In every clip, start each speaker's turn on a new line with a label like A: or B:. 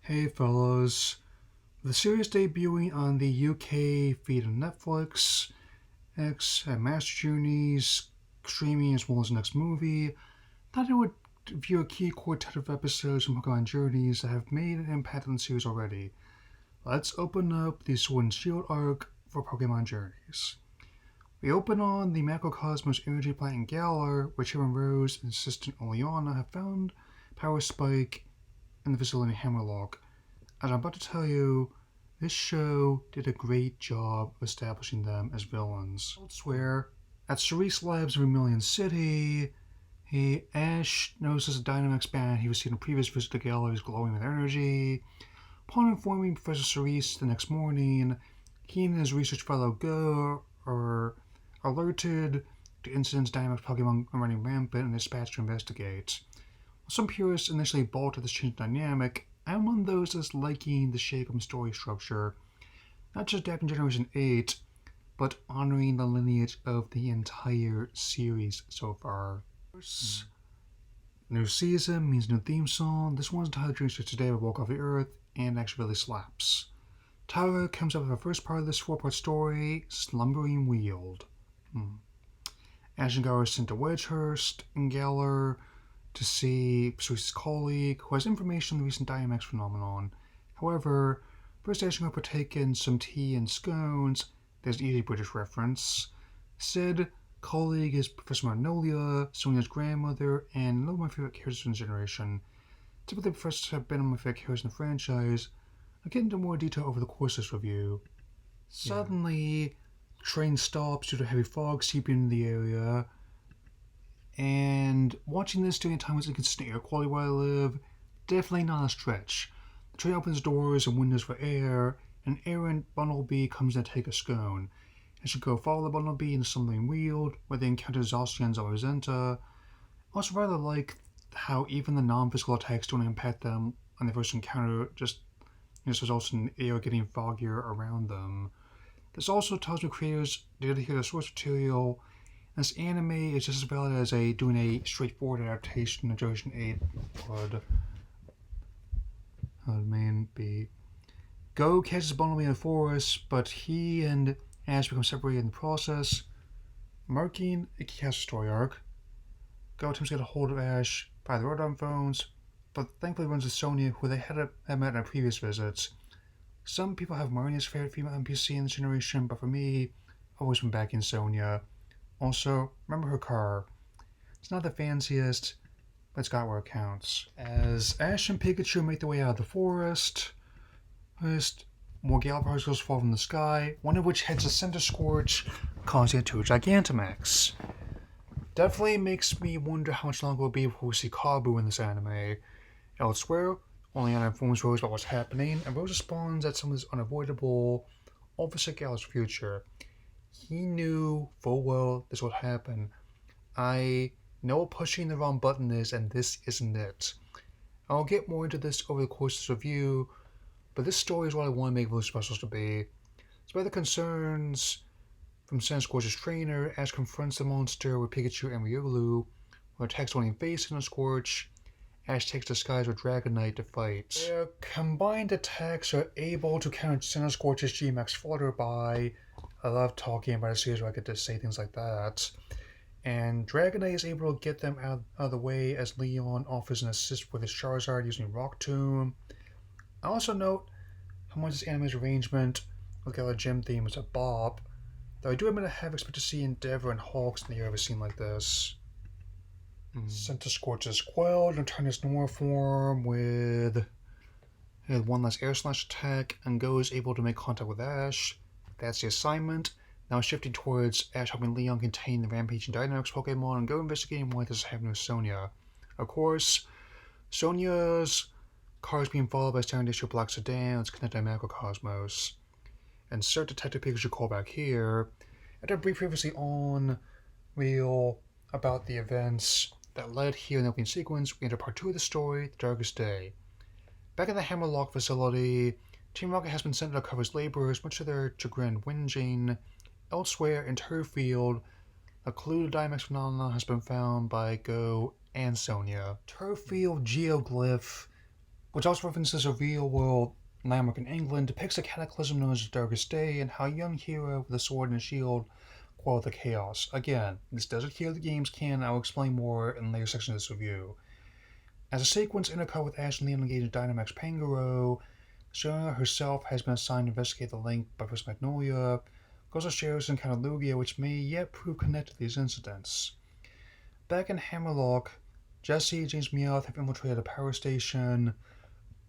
A: Hey fellas, the series debuting on the UK feed on Netflix, X, and Master Journeys, streaming as well as the next movie, thought I would review a key quartet of episodes from Pokemon Journeys that have made an impact on the series already. Let's open up the Sword and Shield arc for Pokemon Journeys. We open on the Macrocosmos Energy Plant in Galar, where Chairman Rose and Assistant Oleana have found Power Spike in the facility in Hammerlock. As I'm about to tell you, this show did a great job of establishing them as villains. Elsewhere, at Cerise Labs in Vermilion City, Ash notices a Dynamax band he received in a previous visit to Galar is glowing with energy. Upon informing Professor Cerise the next morning, he and his research fellow Go are alerted to incidents Dynamax Pokemon are running rampant and dispatched to investigate. While some purists initially balked at this change in dynamic, I'm one of those that's liking the shape of story structure, not just adapting Generation 8, but honoring the lineage of the entire series so far. New season means new theme song. This one's entitled Dreams for Today by Walk Off the Earth, and actually really slaps. Tara comes up with the first part of this 4-part story, Slumbering Weald. Ash and Gar are sent to Wedgehurst in Galar to see Cerise's colleague, who has information on the recent Dynamax phenomenon. However, first Ash and Gar partake in some tea and scones. There's an easy British reference. Said colleague is Professor Magnolia, Sonia's grandmother, and one of my favorite characters in the generation. Typically, professors have been one of my favorite characters in the franchise. I'll get into more detail over the course of this review. Suddenly, the train stops due to heavy fog seeping into the area. And watching this during a time with inconsistent air quality where I live, definitely not a stretch. The train opens doors and windows for air, and an errant Bumblebee comes in to take a scone. I should go follow the Bumblebee in the Slumbering Weald, where they encounter Zacian and Zarazenta. I also rather like how even the non-physical attacks don't impact them on their first encounter, just results in air getting foggier around them. This also tells me creators did hear the source material. This anime is just as valid as doing a straightforward adaptation of Generation 8 would. Be. Go catches Bumblebee in the forest, but he and Ash become separated in the process, marking a key story arc. Go attempts to get a hold of Ash by the Rodon phones, but thankfully runs into Sonia, who they had met in a previous visit. Some people have Marnie's favorite female NPC in this generation, but for me, I've always been backing Sonia. Also, remember her car. It's not the fanciest, but it's got where it counts. As Ash and Pikachu make their way out of the forest, more Gale particles fall from the sky, one of which heads to Center Scorch, causing it to a Gigantamax. Definitely makes me wonder how much longer it will be before we see Kabu in this anime. Elsewhere, Oleana informs Rose about what's happening, and Rose responds that something is unavoidable, obviously Gale's future. He knew full well this would happen. I know what pushing the wrong button is, and this isn't it. I'll get more into this over the course of this review, but this story is what I want to make Village Specials to be. Despite the concerns from Sanduscorch's trainer, Ash confronts the monster with Pikachu and Riolu, who attacks only face in a Scorch. Ash takes disguise with Dragonite to fight. Their combined attacks are able to counter Sanduscorch's G-Max Flutter by... I love talking about a series where I get to say things like that. And Dragonite is able to get them out of the way as Leon offers an assist with his Charizard using Rock Tomb. I also note how much this anime's arrangement with Galar Gym theme is a bop, though I do admit I have expected to see Endeavor and Hawks in the air of a scene like this. Center Scorch is quelled and turns its normal form with one less Air Slash attack, and Go is able to make contact with Ash. That's the assignment. Now shifting towards Ash helping Leon contain the rampaging Dynamax Pokemon and Go investigating why this is happening with Sonia. Of course, Sonia's car is being followed by a Standard Issue Black Sedan that's connected to Macrocosmos. Insert Detective Pikachu callback here. After a brief previously on reel about the events that led here in the opening sequence, we enter part 2 of the story, The Darkest Day. Back in the Hammerlock facility, Team Rocket has been sent to cover his laborers, much to their chagrin whinging. Elsewhere in Turffield, a clue to Dynamax phenomenon has been found by Go and Sonia. Turffield geoglyph which also references a real-world landmark in England, depicts a cataclysm known as the Darkest Day and how a young hero with a sword and a shield quell the chaos. Again, this doesn't hear the game's canon. I will explain more in later sections of this review. As a sequence intercut with Ash and Leon engaged Dynamax Pangoro, Serena herself has been assigned to investigate the link by Professor Magnolia, also shares an encounter Lugia which may yet prove connected to these incidents. Back in Hammerlock, Jesse and James Meowth have infiltrated a power station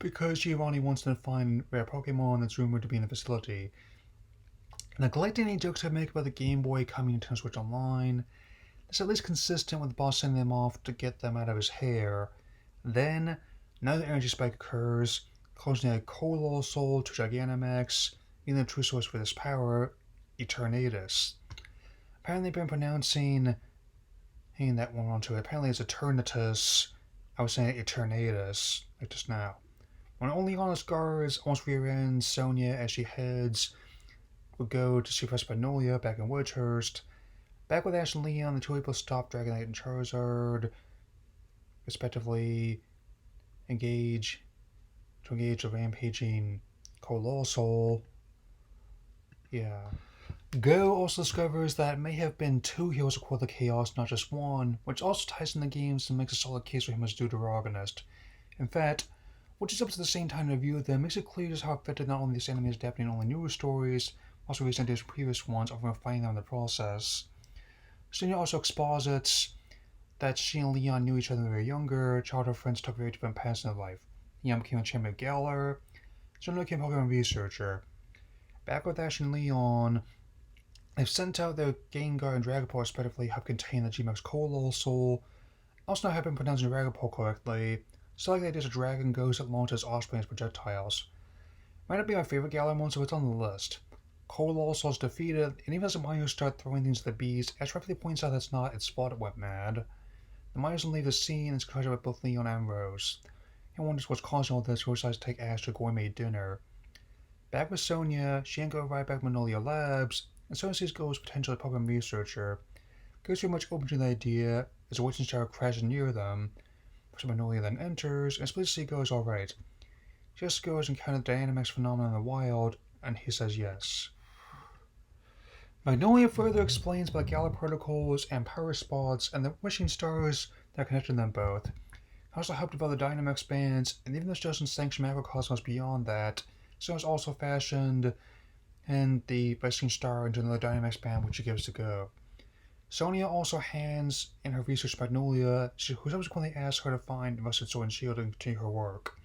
A: because Giovanni wants them to find rare Pokemon that's rumored to be in the facility. Neglecting any jokes I make about the Game Boy coming to Nintendo Switch Online, it's at least consistent with the boss sending them off to get them out of his hair. Then, another energy spike occurs, causing a Colossal to Gigantamax, even the true source for this power, Eternatus. Apparently, they've been pronouncing hanging that one onto it. Apparently, it's Eternatus. I was saying Eternatus, like just now. When only honest guards almost rear end Sonia as she heads would go to see Professor Magnolia back in Woodhurst. Back with Ash and Leon, the two people stop Dragonite and Charizard, respectively, engage the rampaging Colossal. Yeah. Go also discovers that it may have been two heroes who quelled the chaos, not just one, which also ties in the games and makes a solid case for him as Deuteragonist. In fact, which is up to the same time to review them, makes it clear just how effective not only this anime is adapting only newer stories, also recent days from previous ones, often refining them in the process. Sonia also exposits that she and Leon knew each other when they were younger, childhood friends took very different paths in their life. Leon became a champion of Galar, Sonia became a Pokemon researcher. Back with Ash and Leon, they've sent out their Gengar and Dragapult respectively have contained the G-Max Colossal, also not have been pronouncing Dragapult correctly, so like the idea of a dragon ghost that launches offspring as projectiles. Might not be my favorite Galar one, so it's on the list. Colossal is defeated, and even as the Mayos start throwing things at the beast, Ash rightfully points out that's not its fault it went mad. The Mayos then leave the scene and is confronted with both Leon and Rose. He wonders what's causing all this, Rose decides to take Ash to a gourmet dinner. Back with Sonia, she and Go arrive back at Magnolia Labs, and Sonia sees Go as potentially a Pokemon researcher. Go's very much open to the idea, as a witching star crashes near them. Professor Magnolia then enters, and explains to see Go is alright. She asks Go has encountered the Dynamax phenomenon in the wild, and he says yes. Magnolia further explains about Galar protocols and power spots and the wishing stars that connected them both. He also helped develop the Dynamax bands, and even though she doesn't sanction macrocosmos beyond that, so has also fashioned and the wishing star into another Dynamax band which she gives to Go. Sonia also hands in her research to Magnolia, who subsequently asks her to find the Rusted Sword and Shield and continue her work.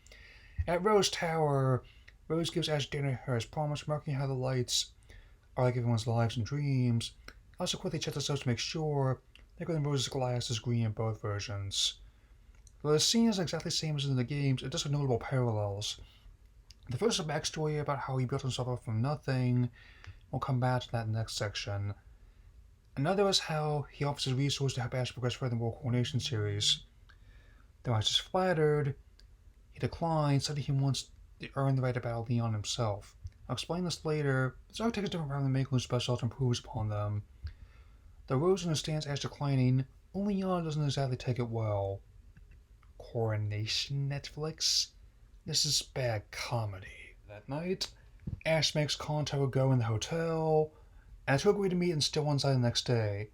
A: At Rose Tower, Rose gives Ash dinner her as promised, marking how the lights are like everyone's lives and dreams. Also quickly check this out to make sure that Rose's glass is green in both versions. Though the scene isn't exactly the same as in the games, it does have notable parallels. The first is a backstory about how he built himself up from nothing. We'll come back to that in the next section. Another is how he offers his resources to help Ash progress further in the World Coronation series. Though Ash is flattered, he declines, saying he wants to earn the right to battle Leon himself. I'll explain this later, but Zark takes a different route than making specials and improves upon them. Though Rose understands Ash declining, only Leon doesn't exactly take it well. Coronation Netflix? This is bad comedy. That night, Ash makes contact with Go in the hotel, and the two agree to meet and still on site the next day.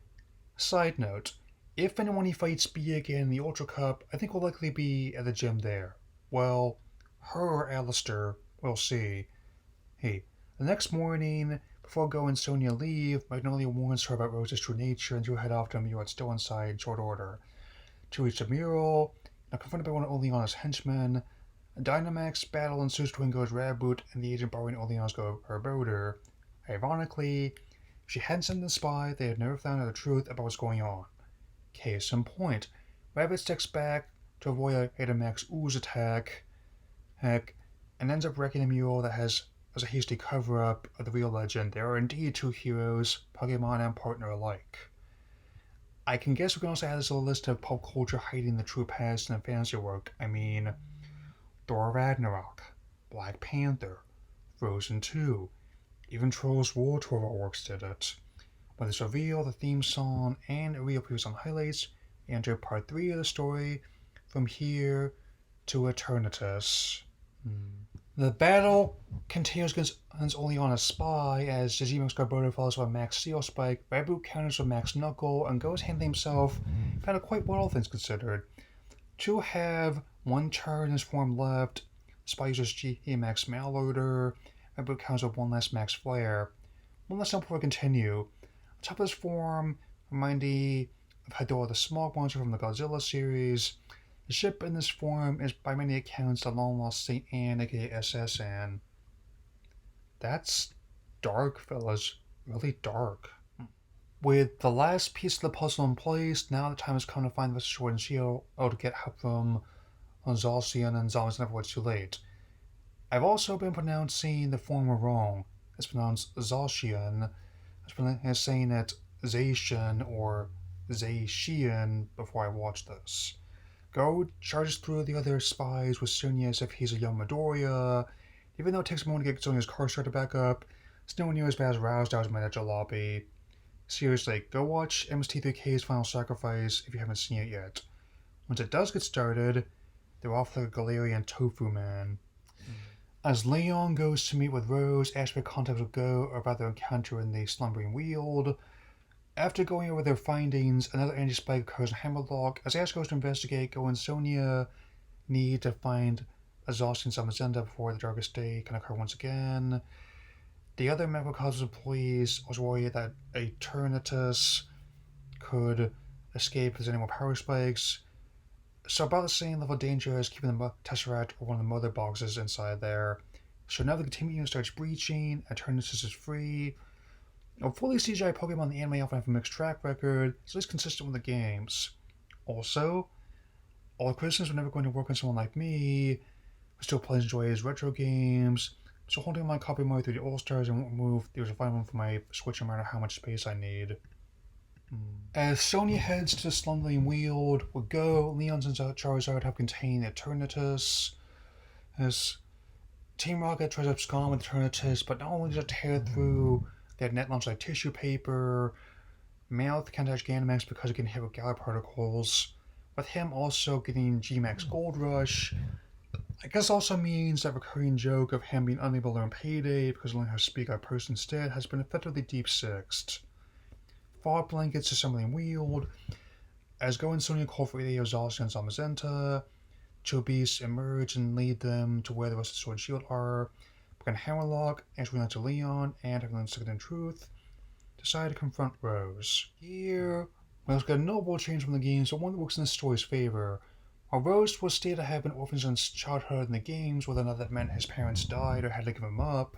A: Side note, if anyone he fights be again in the Ultra Cup, I think will likely be at the gym there. Well, her or Alistair, we'll see. Hey, the next morning, before Go and Sonia leave, Magnolia warns her about Rose's true nature and to head off to a mural that's still inside in short order. To reach the mural, now confronted by one of Oleana's henchmen, a Dynamax battle ensues between Go's Raboot and the agent borrowing Oleana's Garbodor. Ironically, if she hadn't sent the spy, they had never found out the truth about what's going on. Case in point, Rabbit sticks back to avoid a Dynamax Ooze attack, and ends up wrecking a mural that has as a hasty cover-up of the real legend. There are indeed two heroes, Pokemon and partner alike. I can guess we can also add this to a list of pop culture hiding the true past in fantasy work. I mean, Thor Ragnarok, Black Panther, Frozen 2, even Trolls World Tour Artworks did it. With this reveal, the theme song, and a real previous on highlights, we enter part 3 of the story, From Here to Eternatus. The battle continues against Oleana's spy as Digimon Scarboto follows by Max Steel Spike, Rabu counters with Max Knuckle, and goes handling himself found quite well, things considered. To have one turn in his form left, Spy uses G Max Malloader, Rabu counters with one last Max Flare. One last note before we continue. On top of this form, reminding of Hedorah the Smog Monster from the Godzilla series. The ship in this form is by many accounts the long lost Saint Anne, aka SS Anne. That's dark, fellas. Really dark. With the last piece of the puzzle in place, now the time has come to find the Sword and Shield to get help from Zacian and Zombies Never Was Too Late. I've also been pronouncing the form wrong. It's pronounced Zacian. It's saying it Zacian or Zacian before I watched this. Go charges through the other spies with Sonya as if he's a young Midoriya. Even though it takes a moment to get Sonya's car started back up, it's nowhere near as bad as Roused Manager Lobby. Seriously, go watch MST3K's Final Sacrifice if you haven't seen it yet. Once it does get started, they're off like a Galarian Tofu Man. As Leon goes to meet with Rose, Aspect contacts with Go about their encounter in the Slumbering Weald. After going over their findings, another energy spike occurs in Hammerlock. As Ash goes to investigate, Go and Sonya need to find Zacian Zamazenta before the darkest day can occur once again. The other Macrocosmos employees was worried that Eternatus could escape if there's any more power spikes. So about the same level of danger as keeping the Tesseract or one of the mother boxes inside there. So now the containment unit starts breaching, Eternatus is free. A fully CGI Pokemon in the anime often have a mixed track record, so it's consistent with the games. Also, all the criticisms were never going to work on someone like me, who still plays and enjoys retro games, so holding my copy of Mario 3D All-Stars and won't move the final one for my Switch no matter how much space I need. As Sonya heads to the Slumbering Weald, with Go, Leon's and Charizard help contain Eternatus. As Team Rocket tries to abscond with Eternatus, but not only does it tear through their net launch like tissue paper, Mouth can't touch Gigantamax because it can hit with Galar particles, with him also getting G-Max Gold Rush. I guess also means that recurring joke of him being unable to learn Payday because he learned how to speak out person instead has been effectively deep-sixed. Fog blankets to Slumbering Weald, as Go and Sonya call for either Zacian and Zamazenta. Two beasts emerge and lead them to where the rest of the Sword and Shield are. Begin Hammerlock, answering to Leon, and having learned Second in Truth, decide to confront Rose. Here, we've got a notable change from the games, but one that works in the story's favor. While Rose was stated to have been orphaned since childhood in the games, whether or not that meant his parents died or had to give him up,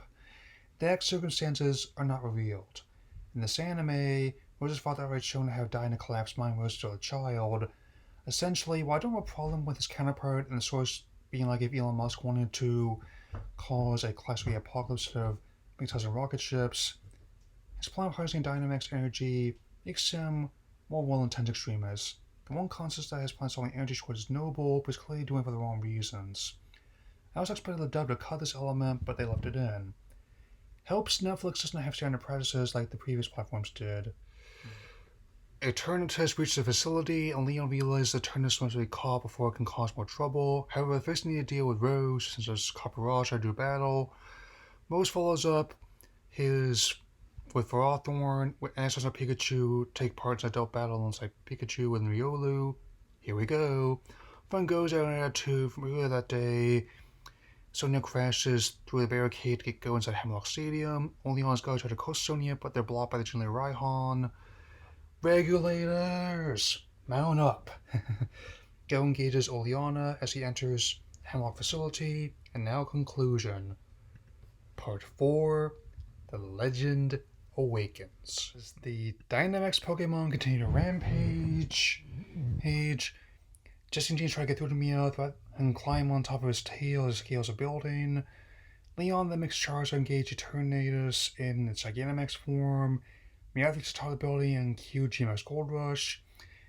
A: the exact circumstances are not revealed. In this anime, Rose's father outright shown to have died in a collapsed mine while Rose was still a child. Essentially, while I don't have a problem with his counterpart and the source being like if Elon Musk wanted to cause a class 3 apocalypse instead of making tons of rocket ships, his plan of harnessing Dynamax energy makes him more well-intentioned extremist. The one constant is that his plan solving energy shortage is noble, but he's clearly doing it for the wrong reasons. I was expecting the dub to cut this element, but they left it in. Helps Netflix doesn't have standard practices like the previous platforms did. Eternatus reaches the facility, and Leon realizes Eternatus wants to be caught before it can cause more trouble. However, they first need to deal with Rose, since there's Caparage to do battle. Rose follows up with Ferrothorn, and asks Pikachu take part in adult battle alongside Pikachu and Riolu. Here we go. Fun goes out in attitude from earlier that day. Sonya crashes through the barricade to get Go inside Hemlock Stadium. Leon's guards try to coast Sonya, but they're blocked by the Junior Raihan. Regulators! Mount up! Go engages Oleana as he enters Hemlock facility, and now conclusion. Part 4, The Legend Awakens. As the Dynamax Pokemon continue to rampage, Jesse and Jean try to get through to Meowth and climb on top of his tail as he scales a building. Leon then makes Charizard engage Eternatus in its Gigantamax form. Meowth gets to top of the building and cue G-Max Gold Rush.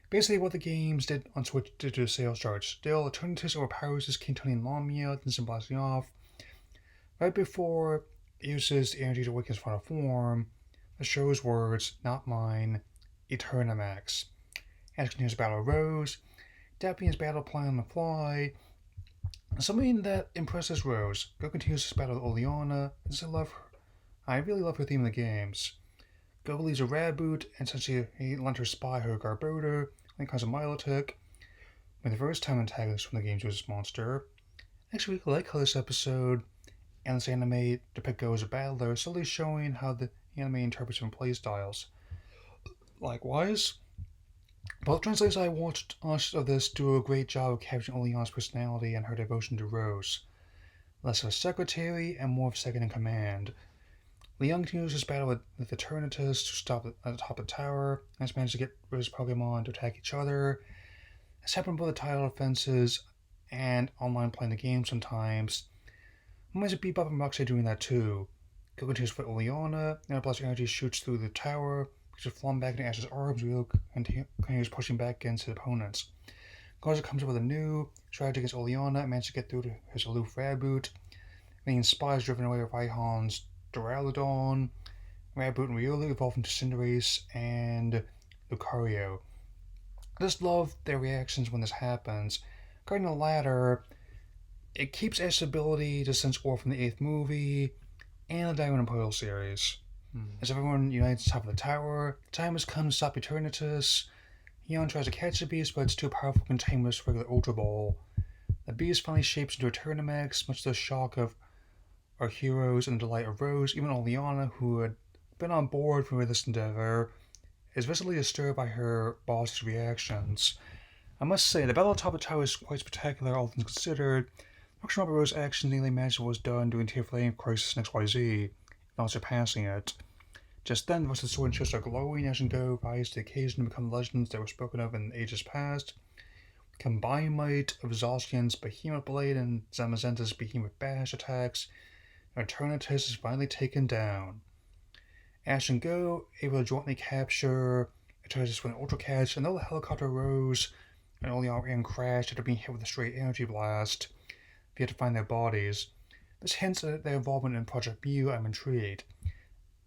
A: Basically what the games did on Switch did to the sales charge. Still, Eternatus overpowers his Kintonian Lawn Meowth and blasting off. Right before it uses the energy to awaken his final form, the show's words, not mine, Eternamax. As continues to battle Rose, adapting his battle plan on the fly, Something that impresses Rose. Go continues his battle with Oleana, and I really love her theme in the games. Go leaves a Raboot, and since he lent her spy her Garbodor, and becomes a Milotic, when the first time antagonist from the games was this monster. Actually, I like how this episode and this anime depict Go as a battler, slowly showing how the anime interprets different playstyles. Likewise, both translators I watched of this do a great job of capturing Oleana's personality and her devotion to Rose. Less of a secretary and more of a second in command. Leon continues his battle with Eternatus to stop at the top of the tower, and has managed to get Rose Pokemon to attack each other. It's happened both the title offenses and online playing the game sometimes. Reminds me of Bebop and Rocksteady doing that too. Go continues for Oleana, and a blast of energy shoots through the tower, which is flung back into Ash's arms, Rio continues pushing back against his opponents. Garza comes up with a new strategy against Oleana and manages to get through to his aloof Raboot. The Spy is driven away with Raihan's Duraludon. Raboot and Riolu evolve into Cinderace and Lucario. I just love their reactions when this happens. Regarding the latter, it keeps Ash's ability to sense aura from the 8th movie and the Diamond and Pearl series. As everyone unites on top of the tower, the time has come to stop Eternatus. Leon tries to catch the beast, but it's too powerful to contain with regular Ultra Ball. The beast finally shapes into a Turnamax, much to the shock of our heroes and the delight of Rose. Even Oleana, who had been on board for this endeavor, is visibly disturbed by her boss's reactions. I must say, the battle atop the tower is quite spectacular, all things considered. Looking up at Rose's actions nearly matched what was done during Tier Flame Crisis in XYZ, not surpassing it. Just then, the rest of the sword and shield start glowing as and go rise to the occasion to become legends that were spoken of in ages past. Combined might of Zacian's Behemoth Blade and Zamazenta's Behemoth Bash attacks, Eternatus is finally taken down. Ash and Go able to jointly capture Eternatus with an Ultra Catch, and though the helicopter rose and Oleana crashed after being hit with a straight energy blast, they had to find their bodies. This hints at their involvement in Project Mew. I'm intrigued.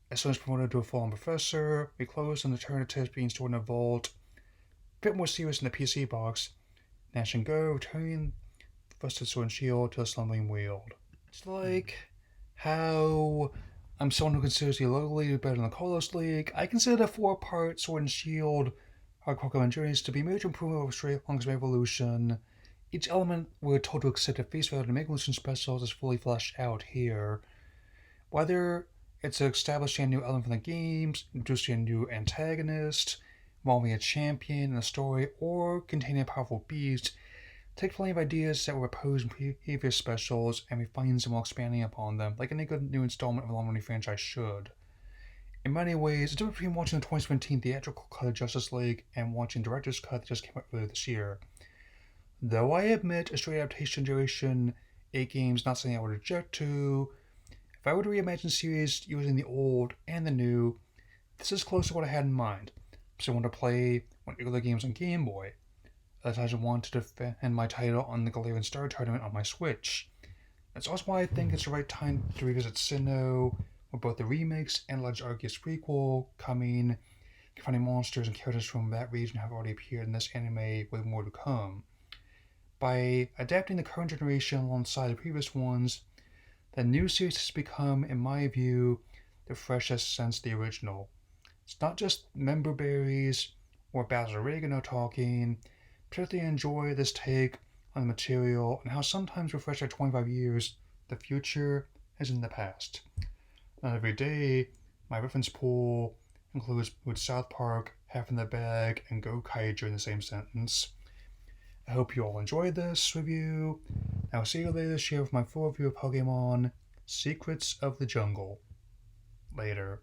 A: As soon as promoted to a full-on professor, we closed on the Eternatus being stored in a vault. A bit more serious in the PC box. Ash and Go returning the rusted sword and shield to the slumbering world. It's like how I'm someone who considers the Alola League better than the Kolos League. I consider the 4-part Sword and Shield Hard Pokemon journeys to be major improvement over straight long evolution. Each element we're told to accept at face value to make evolution specials is fully fleshed out here. Whether it's establishing a new element from the games, introducing a new antagonist, involving a champion in a story, or containing a powerful beast, take plenty of ideas that were proposed in previous specials and refines them while expanding upon them, like any good new installment of a long-running franchise should. In many ways, it's different between watching the 2017 theatrical cut of Justice League and watching director's cut that just came out earlier this year. Though I admit a straight adaptation duration 8 games not something I would object to, if I were to reimagine the series using the old and the new, this is close to what I had in mind. Because I want to play one of the other games on Game Boy. Other times I want to defend my title on the Galarian Star Tournament on my Switch. That's also why I think it's the right time to revisit Sinnoh, with both the remakes and Legend Arceus prequel coming. Finding monsters and characters from that region have already appeared in this anime with more to come. By adapting the current generation alongside the previous ones, the new series has become, in my view, the freshest since the original. It's not just member berries or Basil Oregano talking. Particularly enjoy this take on the material and how sometimes refreshed at 25 years, the future is in the past. Not every day, my reference pool includes South Park, Half in the Bag, and Go Kaiju in the same sentence. I hope you all enjoyed this review. I'll see you later this year with my full review of Pokemon Secrets of the Jungle. Later.